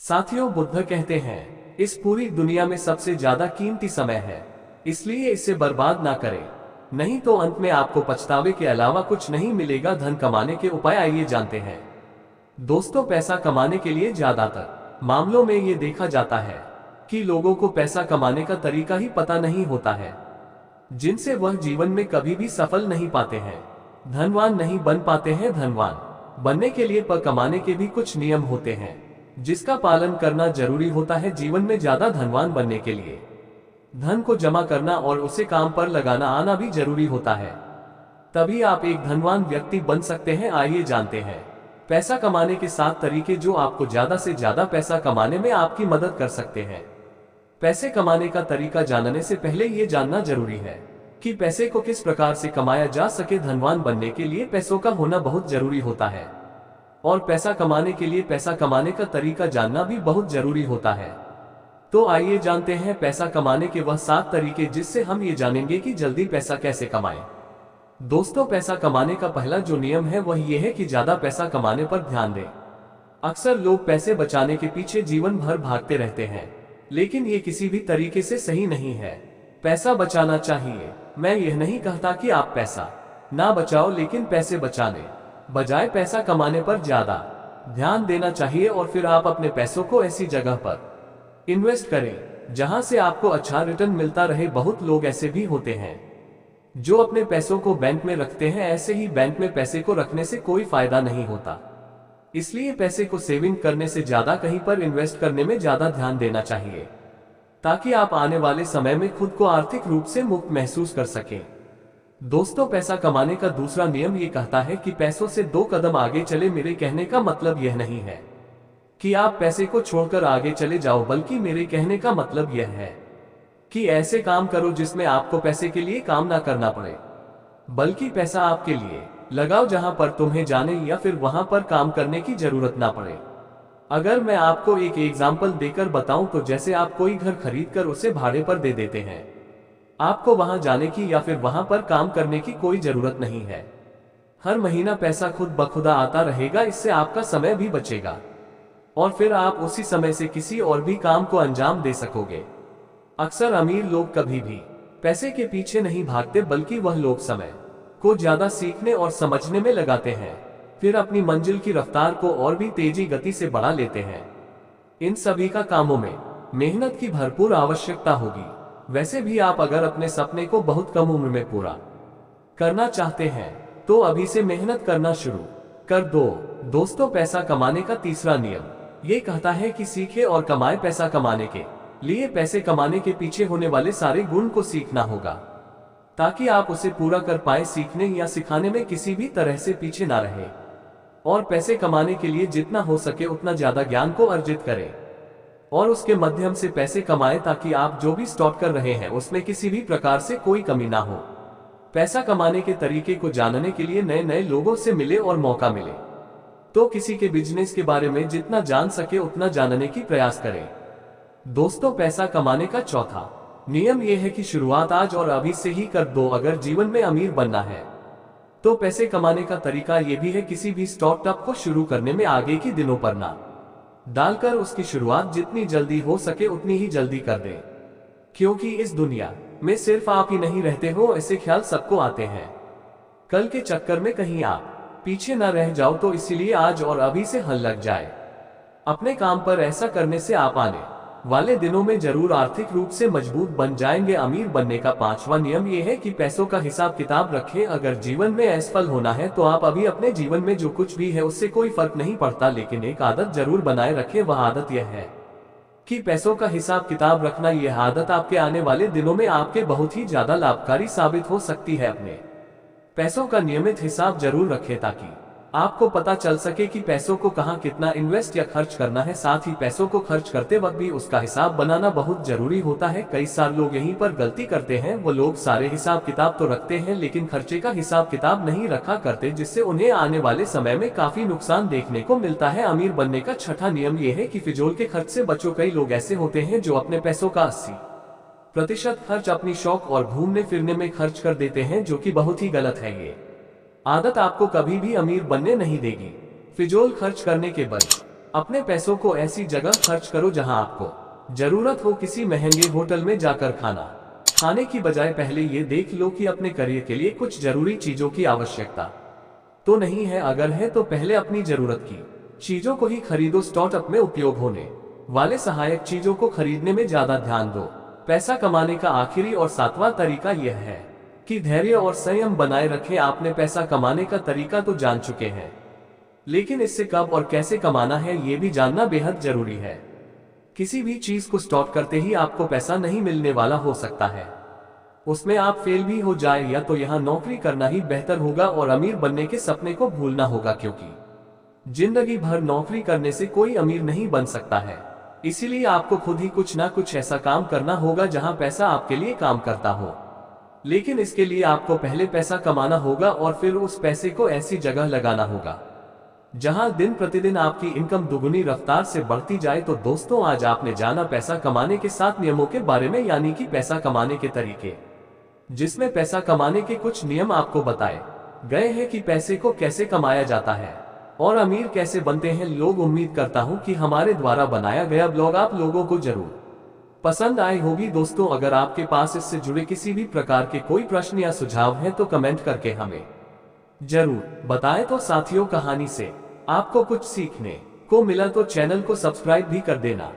साथियों, बुद्ध कहते हैं, इस पूरी दुनिया में सबसे ज्यादा कीमती समय है, इसलिए इसे बर्बाद ना करें, नहीं तो अंत में आपको पछतावे के अलावा कुछ नहीं मिलेगा। धन कमाने के उपाय आइए जानते हैं। दोस्तों, पैसा कमाने के लिए ज्यादातर मामलों में ये देखा जाता है कि लोगों को पैसा कमाने का तरीका ही पता नहीं होता है, जिनसे वह जीवन में कभी भी सफल नहीं पाते हैं, धनवान नहीं बन पाते हैं। धनवान बनने के लिए कमाने के भी कुछ नियम होते हैं जिसका पालन करना जरूरी होता है। जीवन में ज्यादा धनवान बनने के लिए धन को जमा करना और उसे काम पर लगाना आना भी जरूरी होता है, तभी आप एक धनवान व्यक्ति बन सकते हैं। आइए जानते हैं पैसा कमाने के 7 तरीके जो आपको ज्यादा से ज्यादा पैसा कमाने में आपकी मदद कर सकते हैं। पैसे कमाने का तरीका जानने से पहले ये जानना जरूरी है कि पैसे को किस प्रकार से कमाया जा सके। धनवान बनने के लिए पैसों का होना बहुत जरूरी होता है और पैसा कमाने के लिए पैसा कमाने का तरीका जानना भी बहुत जरूरी होता है। तो आइए जानते हैं पैसा कमाने के वह 7 तरीके जिससे हम ये जानेंगे कि जल्दी पैसा कैसे कमाएं। दोस्तों, पैसा कमाने का पहला जो नियम है वह यह है कि ज्यादा पैसा कमाने पर ध्यान दें। अक्सर लोग पैसे बचाने के पीछे जीवन भर भागते रहते हैं, लेकिन ये किसी भी तरीके से सही नहीं है। पैसा बचाना चाहिए। मैं यह नहीं कहता कि आप पैसा ना बचाओ, लेकिन पैसे बचाने बजाय पैसा कमाने पर ज्यादा ध्यान देना चाहिए और फिर आप अपने पैसों को ऐसी जगह पर इन्वेस्ट करें जहां से आपको अच्छा रिटर्न मिलता रहे। बहुत लोग ऐसे भी होते हैं जो अपने पैसों को बैंक में रखते हैं। ऐसे ही बैंक में पैसे को रखने से कोई फायदा नहीं होता, इसलिए पैसे को सेविंग करने से ज्यादा कहीं पर इन्वेस्ट करने में ज्यादा ध्यान देना चाहिए, ताकि आप आने वाले समय में खुद को आर्थिक रूप से मुक्त महसूस कर सकें। दोस्तों, पैसा कमाने का दूसरा नियम ये कहता है कि पैसों से 2 कदम आगे चले। मेरे कहने का मतलब यह नहीं है कि आप पैसे को छोड़कर आगे चले जाओ, बल्कि मेरे कहने का मतलब यह है कि ऐसे काम करो जिसमें आपको पैसे के लिए काम ना करना पड़े, बल्कि पैसा आपके लिए लगाओ जहां पर तुम्हें जाने या फिर वहां पर काम करने की जरूरत ना पड़े। अगर मैं आपको एक एग्जाम्पल देकर बताऊं तो जैसे आप कोई घर खरीद कर उसे भाड़े पर दे देते हैं, आपको वहां जाने की या फिर वहां पर काम करने की कोई जरूरत नहीं है। हर महीना पैसा खुद ब खुदा आता रहेगा, इससे आपका समय भी बचेगा और फिर आप उसी समय से किसी और भी काम को अंजाम दे सकोगे। अक्सर अमीर लोग कभी भी पैसे के पीछे नहीं भागते, बल्कि वह लोग समय को ज्यादा सीखने और समझने में लगाते हैं, फिर अपनी मंजिल की रफ्तार को और भी तेजी गति से बढ़ा लेते हैं। इन सभी का कामों में मेहनत की भरपूर आवश्यकता होगी। वैसे भी आप अगर अपने सपने को बहुत कम उम्र में पूरा करना चाहते हैं तो अभी से मेहनत करना शुरू कर दो। दोस्तों, पैसा कमाने का तीसरा नियम ये कहता है कि सीखे और कमाए। पैसा कमाने के लिए पैसे कमाने के पीछे होने वाले सारे गुण को सीखना होगा, ताकि आप उसे पूरा कर पाए। सीखने या सिखाने में किसी भी तरह से पीछे ना रहे और पैसे कमाने के लिए जितना हो सके उतना ज्यादा ज्ञान को अर्जित करें और उसके माध्यम से पैसे कमाएं, ताकि आप जो भी स्टार्ट कर रहे हैं उसमें किसी भी प्रकार से कोई कमी ना हो। पैसा कमाने के तरीके को जानने के लिए नए नए लोगों से मिले और मौका मिले तो किसी के बिजनेस के बारे में जितना जान सके उतना जानने की प्रयास करें। दोस्तों, पैसा कमाने का चौथा नियम यह है कि शुरुआत आज और अभी से ही कर दो। अगर जीवन में अमीर बनना है तो पैसे कमाने का तरीका यह भी है किसी भी स्टार्टअप को शुरू करने में आगे की दिनों पर ना डालकर उसकी शुरुआत जितनी जल्दी हो सके उतनी ही जल्दी कर दें, क्योंकि इस दुनिया में सिर्फ आप ही नहीं रहते हो, ऐसे ख्याल सबको आते हैं। कल के चक्कर में कहीं आप पीछे ना रह जाओ, तो इसीलिए आज और अभी से हल लग जाए अपने काम पर। ऐसा करने से आप आने वाले दिनों में जरूर आर्थिक रूप से मजबूत बन जाएंगे। अमीर बनने का 5वां नियम यह है कि पैसों का हिसाब किताब रखें। अगर जीवन में असफल होना है तो आप अभी अपने जीवन में जो कुछ भी है उससे कोई फर्क नहीं पड़ता, लेकिन एक आदत जरूर बनाए रखें। वह आदत यह है कि पैसों का हिसाब किताब रखना। यह आदत आपके आने वाले दिनों में आपके बहुत ही ज्यादा लाभकारी साबित हो सकती है। अपने पैसों का नियमित हिसाब जरूर रखें ताकि आपको पता चल सके कि पैसों को कहां कितना इन्वेस्ट या खर्च करना है। साथ ही पैसों को खर्च करते वक्त भी उसका हिसाब बनाना बहुत जरूरी होता है। कई सारे लोग यहीं पर गलती करते हैं, वो लोग सारे हिसाब किताब तो रखते हैं लेकिन खर्चे का हिसाब किताब नहीं रखा करते, जिससे उन्हें आने वाले समय में काफी नुकसान देखने को मिलता है। अमीर बनने का छठा नियम यह है कि फिजूल के खर्च से बचो। कई लोग ऐसे होते हैं जो अपने पैसों का 80% खर्च अपनी शौक और घूमने फिरने में खर्च कर देते हैं, जो कि बहुत ही गलत है। ये आदत आपको कभी भी अमीर बनने नहीं देगी। फिजूल खर्च करने के बल अपने पैसों को ऐसी जगह खर्च करो जहां आपको जरूरत हो। किसी महंगे होटल में जाकर खाने की बजाय पहले ये देख लो कि अपने करियर के लिए कुछ जरूरी चीजों की आवश्यकता तो नहीं है। अगर है तो पहले अपनी जरूरत की चीजों को ही खरीदो। स्टार्टअप में उपयोग होने वाले सहायक चीजों को खरीदने में ज्यादा ध्यान दो। पैसा कमाने का आखिरी और सातवां तरीका यह है कि धैर्य और संयम बनाए रखें। आपने पैसा कमाने का तरीका तो जान चुके हैं, लेकिन इससे कब और कैसे कमाना है ये भी जानना बेहद जरूरी है। किसी भी चीज को स्टार्ट करते ही आपको पैसा नहीं मिलने वाला हो सकता है, उसमें आप फेल भी हो जाए, या तो यहाँ नौकरी करना ही बेहतर होगा और अमीर बनने के सपने को भूलना होगा, क्योंकि जिंदगी भर नौकरी करने से कोई अमीर नहीं बन सकता है। इसीलिए आपको खुद ही कुछ ना कुछ ऐसा काम करना होगा जहां पैसा आपके लिए काम करता हो। लेकिन इसके लिए आपको पहले पैसा कमाना होगा और फिर उस पैसे को ऐसी जगह लगाना होगा जहां दिन प्रतिदिन आपकी इनकम दुगुनी रफ्तार से बढ़ती जाए। तो दोस्तों, आज आपने जाना पैसा कमाने के 7 नियमों के बारे में, यानी कि पैसा कमाने के तरीके, जिसमें पैसा कमाने के कुछ नियम आपको बताए गए हैं कि पैसे को कैसे कमाया जाता है और अमीर कैसे बनते हैं लोग। उम्मीद करता हूं कि हमारे द्वारा बनाया गया ब्लॉग आप लोगों को जरूर पसंद आई होगी। दोस्तों, अगर आपके पास इससे जुड़े किसी भी प्रकार के कोई प्रश्न या सुझाव हैं तो कमेंट करके हमें जरूर बताएं। तो साथियों, कहानी से आपको कुछ सीखने को मिला तो चैनल को सब्सक्राइब भी कर देना।